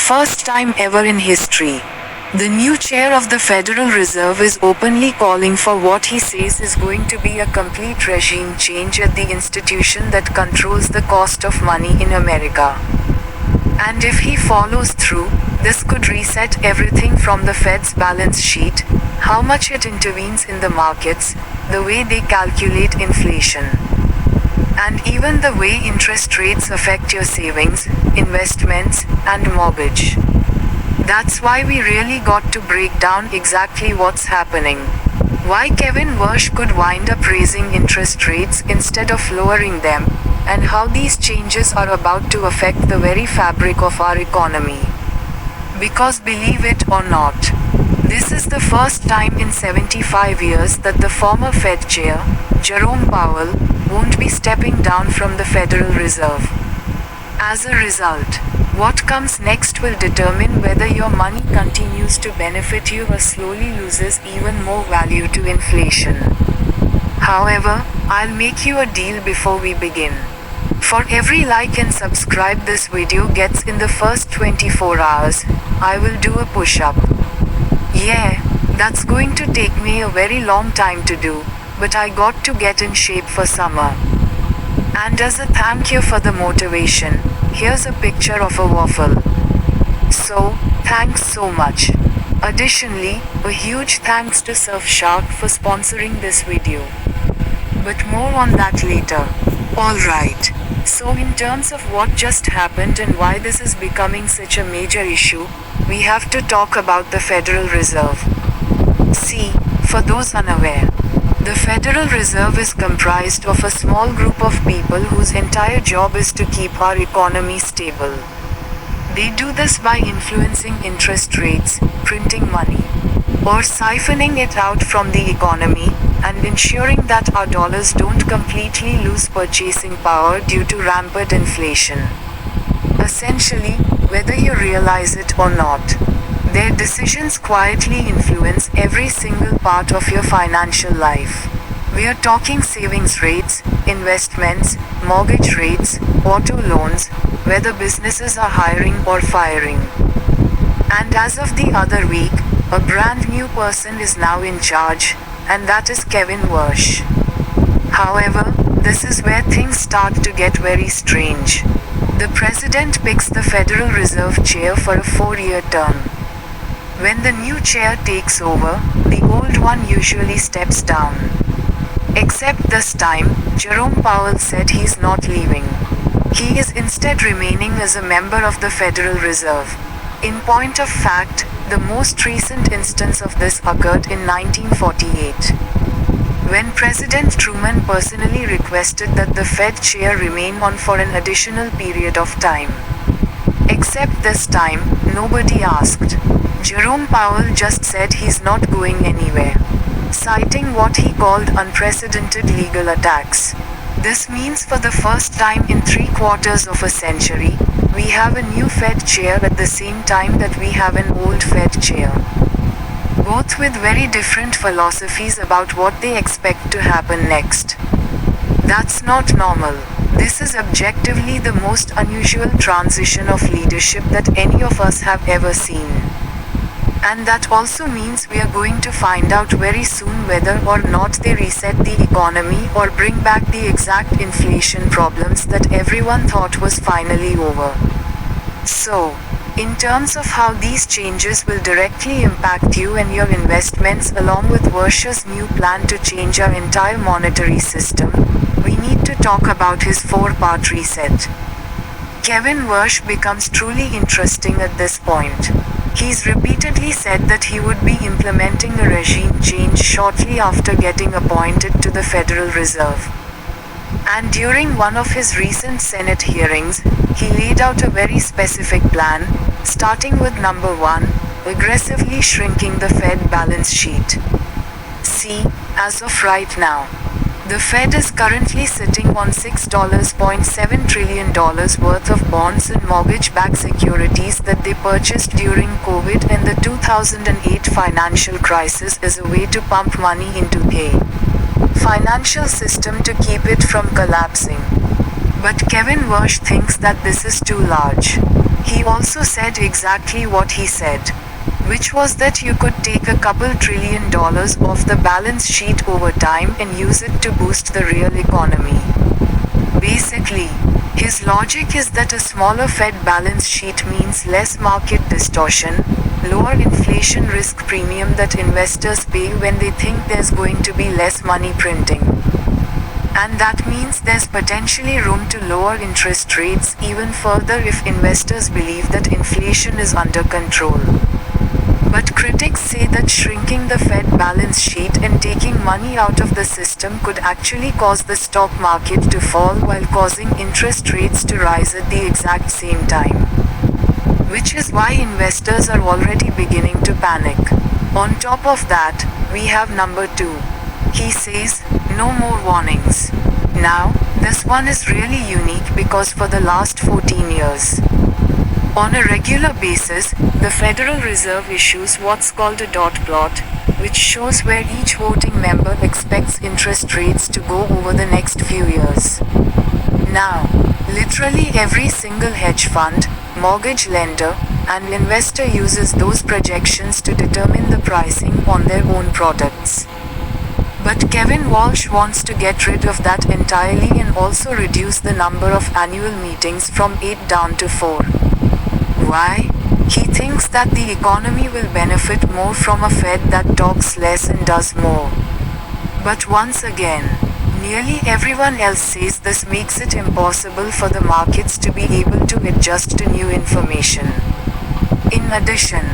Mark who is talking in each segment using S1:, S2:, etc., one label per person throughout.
S1: first time ever in history, the new chair of the Federal Reserve is openly calling for what he says is going to be a complete regime change at the institution that controls the cost of money in America. And if he follows through, this could reset everything from the Fed's balance sheet, how much it intervenes in the markets, the way they calculate inflation, and even the way interest rates affect your savings, investments, and mortgage. That's why we really got to break down exactly what's happening. Why Kevin Warsh could wind up raising interest rates instead of lowering them, and how these changes are about to affect the very fabric of our economy. Because believe it or not, this is the first time in 75 years that the former Fed chair, Jerome Powell, won't be stepping down from the Federal Reserve. As a result, what comes next will determine whether your money continues to benefit you or slowly loses even more value to inflation. However, I'll make you a deal before we begin. For every like and subscribe this video gets in the first 24 hours, I will do a push-up. Yeah, that's going to take me a very long time to do, but I got to get in shape for summer. And as a thank you for the motivation, here's a picture of a waffle. So, thanks so much. Additionally, a huge thanks to Surfshark for sponsoring this video. But more on that later. Alright, so in terms of what just happened and why this is becoming such a major issue, we have to talk about the Federal Reserve. See, for those unaware, the Federal Reserve is comprised of a small group of people whose entire job is to keep our economy stable. They do this by influencing interest rates, printing money, or siphoning it out from the economy, and ensuring that our dollars don't completely lose purchasing power due to rampant inflation. Essentially, whether you realize it or not, their decisions quietly influence every single part of your financial life. We are talking savings rates, investments, mortgage rates, auto loans, whether businesses are hiring or firing. And as of the other week, a brand new person is now in charge, and that is Kevin Warsh. However, this is where things start to get very strange. The president picks the Federal Reserve chair for a 4-year term. When the new chair takes over, the old one usually steps down. Except this time, Jerome Powell said he's not leaving. He is instead remaining as a member of the Federal Reserve. In point of fact, the most recent instance of this occurred in 1948, when President Truman personally requested that the Fed chair remain on for an additional period of time. Except this time, nobody asked. Jerome Powell just said he's not going anywhere, citing what he called unprecedented legal attacks. This means for the first time in 3/4 of a century, we have a new Fed chair at the same time that we have an old Fed chair. Both with very different philosophies about what they expect to happen next. That's not normal. This is objectively the most unusual transition of leadership that any of us have ever seen. And that also means we are going to find out very soon whether or not they reset the economy or bring back the exact inflation problems that everyone thought was finally over. So, in terms of how these changes will directly impact you and your investments along with Warsh's new plan to change our entire monetary system, we need to talk about his 4-part reset. Kevin Warsh becomes truly interesting at this point. He's repeatedly said that he would be implementing a regime change shortly after getting appointed to the Federal Reserve. And during one of his recent Senate hearings, he laid out a very specific plan, starting with number 1, aggressively shrinking the Fed balance sheet. See, as of right now, the Fed is currently sitting on $6.7 trillion worth of bonds and mortgage-backed securities that they purchased during COVID and the 2008 financial crisis as a way to pump money into the financial system to keep it from collapsing. But Kevin Warsh thinks that this is too large. He also said exactly what he said, which was that you could take a couple $1 trillion off the balance sheet over time and use it to boost the real economy. Basically, his logic is that a smaller Fed balance sheet means less market distortion, lower inflation risk premium that investors pay when they think there's going to be less money printing. And that means there's potentially room to lower interest rates even further if investors believe that inflation is under control. But critics say that shrinking the Fed balance sheet and taking money out of the system could actually cause the stock market to fall while causing interest rates to rise at the exact same time. Which is why investors are already beginning to panic. On top of that, we have number 2. He says, no more warnings. Now, this one is really unique because for the last 14 years, on a regular basis, the Federal Reserve issues what's called a dot plot, which shows where each voting member expects interest rates to go over the next few years. Now, literally every single hedge fund, mortgage lender, and investor uses those projections to determine the pricing on their own products. But Kevin Walsh wants to get rid of that entirely and also reduce the number of annual meetings from 8 down to 4. Why? He thinks that the economy will benefit more from a Fed that talks less and does more. But once again, nearly everyone else says this makes it impossible for the markets to be able to adjust to new information. In addition,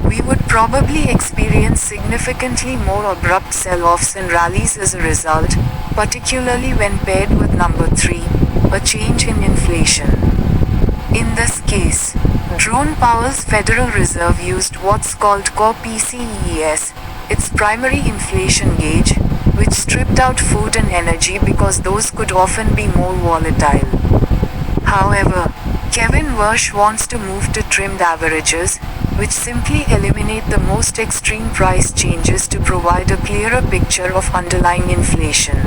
S1: we would probably experience significantly more abrupt sell-offs and rallies as a result, particularly when paired with number 3, a change in inflation. In this case, Jerome Powell's Federal Reserve used what's called core PCES, its primary inflation gauge, which stripped out food and energy because those could often be more volatile. However, Kevin Walsh wants to move to trimmed averages, which simply eliminate the most extreme price changes to provide a clearer picture of underlying inflation.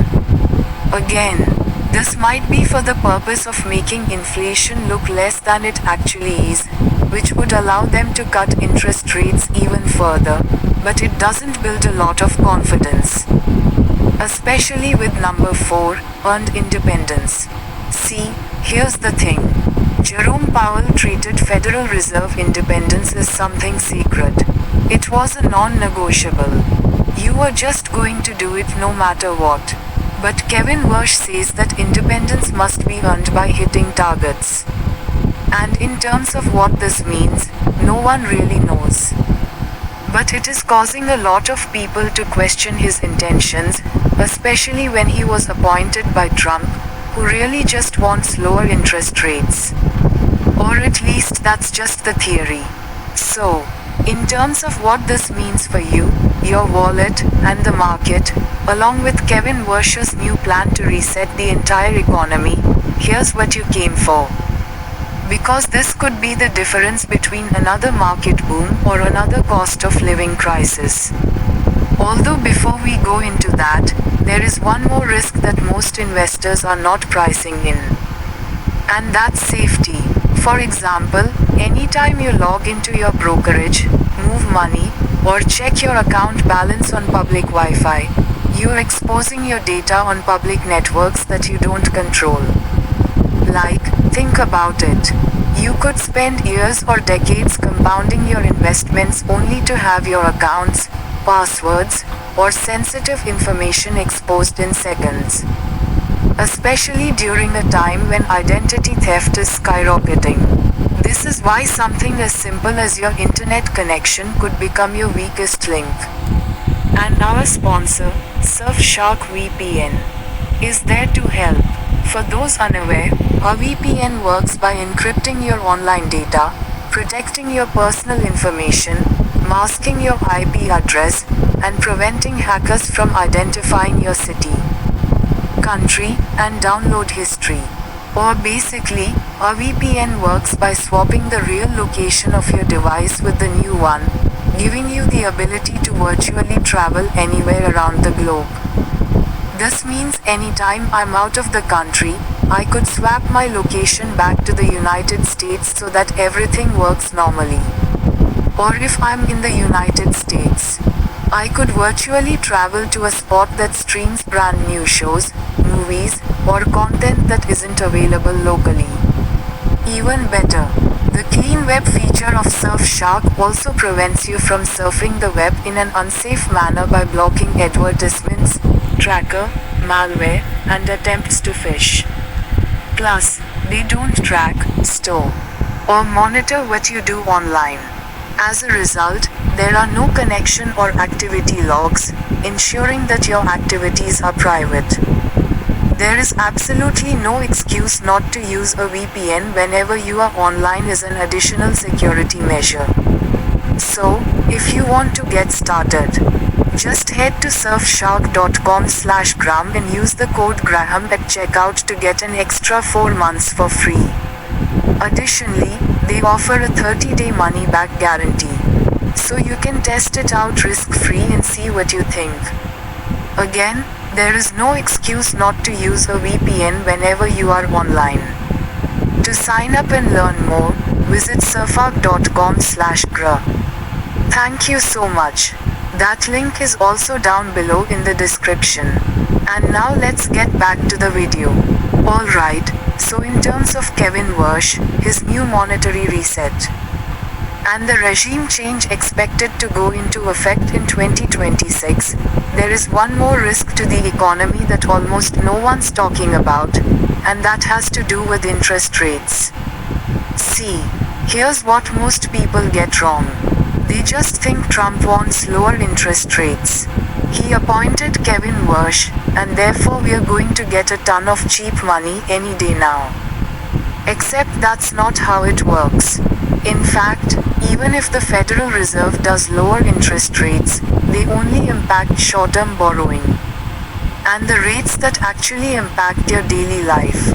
S1: Again, this might be for the purpose of making inflation look less than it actually is, which would allow them to cut interest rates even further, but it doesn't build a lot of confidence. Especially with number 4, earned independence. See, here's the thing. Jerome Powell treated Federal Reserve independence as something sacred. It was a non-negotiable. You were just going to do it no matter what. But Kevin Walsh says that independence must be earned by hitting targets. And in terms of what this means, no one really knows. But it is causing a lot of people to question his intentions, especially when he was appointed by Trump, who really just wants lower interest rates. Or at least that's just the theory. So, in terms of what this means for you, your wallet, and the market, along with Kevin Walsh's new plan to reset the entire economy, here's what you came for. Because this could be the difference between another market boom or another cost of living crisis. Although before we go into that, there is one more risk that most investors are not pricing in. And that's safety. For example, anytime you log into your brokerage, move money, or check your account balance on public Wi-Fi, you're exposing your data on public networks that you don't control. Like, think about it. You could spend years or decades compounding your investments only to have your accounts, passwords, or sensitive information exposed in seconds. Especially during a time when identity theft is skyrocketing. This is why something as simple as your internet connection could become your weakest link. And our sponsor, Surfshark VPN, is there to help. For those unaware, a VPN works by encrypting your online data, protecting your personal information, masking your IP address, and preventing hackers from identifying your city, country, and download history. Or basically, a VPN works by swapping the real location of your device with the new one, giving you the ability to virtually travel anywhere around the globe. This means anytime I'm out of the country, I could swap my location back to the United States so that everything works normally. Or if I'm in the United States, I could virtually travel to a spot that streams brand new shows, movies, or content that isn't available locally. Even better, the Clean Web feature of Surfshark also prevents you from surfing the web in an unsafe manner by blocking advertisements, tracker, malware, and attempts to phish. Plus, they don't track, store, or monitor what you do online. As a result, there are no connection or activity logs, ensuring that your activities are private. There is absolutely no excuse not to use a VPN whenever you are online is an additional security measure. So, if you want to get started, just head to surfshark.com/Graham and use the code Graham at checkout to get an extra 4 months for free. Additionally, they offer a 30-day money-back guarantee. So you can test it out risk-free and see what you think. Again, there is no excuse not to use a VPN whenever you are online. To sign up and learn more, visit surfark.com/Grah. Thank you so much. That link is also down below in the description. And now let's get back to the video. Alright, so in terms of Kevin Warsh, his new monetary reset, and the regime change expected to go into effect in 2026, there is one more risk to the economy that almost no one's talking about, and that has to do with interest rates. See, here's what most people get wrong. They just think Trump wants lower interest rates. He appointed Kevin Warsh, and therefore we're going to get a ton of cheap money any day now. Except that's not how it works. In fact, even if the Federal Reserve does lower interest rates, they only impact short-term borrowing. And the rates that actually impact your daily life,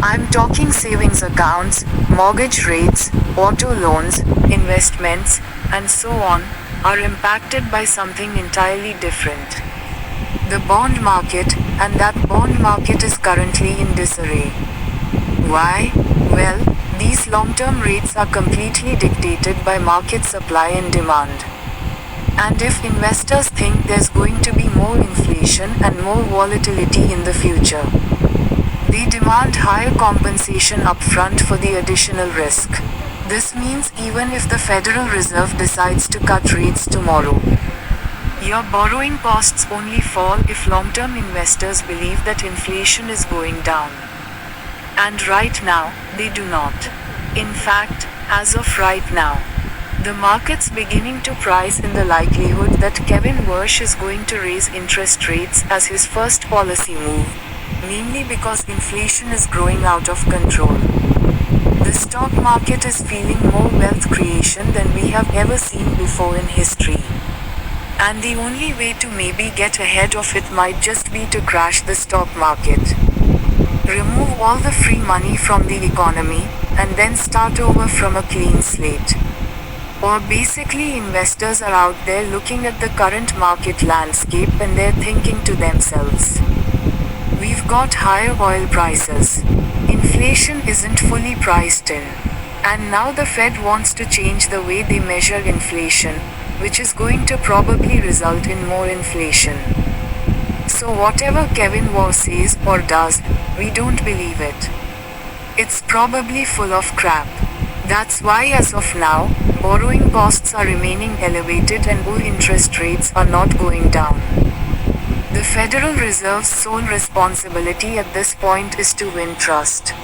S1: I'm talking savings accounts, mortgage rates, auto loans, investments, and so on, are impacted by something entirely different. The bond market, and that bond market is currently in disarray. Why? Well, these long-term rates are completely dictated by market supply and demand. And if investors think there's going to be more inflation and more volatility in the future, they demand higher compensation upfront for the additional risk. This means even if the Federal Reserve decides to cut rates tomorrow, your borrowing costs only fall if long-term investors believe that inflation is going down. And right now, they do not. In fact, as of right now, the market's beginning to price in the likelihood that Kevin Warsh is going to raise interest rates as his first policy move, mainly because inflation is growing out of control. The stock market is feeling more wealth creation than we have ever seen before in history. And the only way to maybe get ahead of it might just be to crash the stock market. Remove all the free money from the economy, and then start over from a clean slate. Or basically investors are out there looking at the current market landscape and they're thinking to themselves, we've got higher oil prices. Inflation isn't fully priced in. And now the Fed wants to change the way they measure inflation, which is going to probably result in more inflation. So whatever Kevin Warsh says or does, we don't believe it. It's probably full of crap. That's why as of now, borrowing costs are remaining elevated and all interest rates are not going down. The Federal Reserve's sole responsibility at this point is to win trust.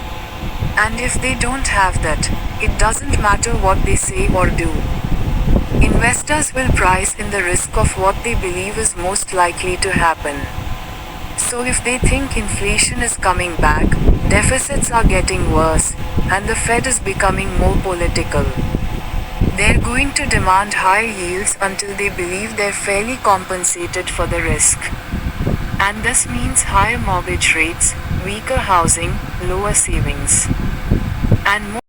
S1: And if they don't have that, it doesn't matter what they say or do. Investors will price in the risk of what they believe is most likely to happen. So if they think inflation is coming back, deficits are getting worse, and the Fed is becoming more political, they're going to demand higher yields until they believe they're fairly compensated for the risk. And this means higher mortgage rates, weaker housing, lower savings, and more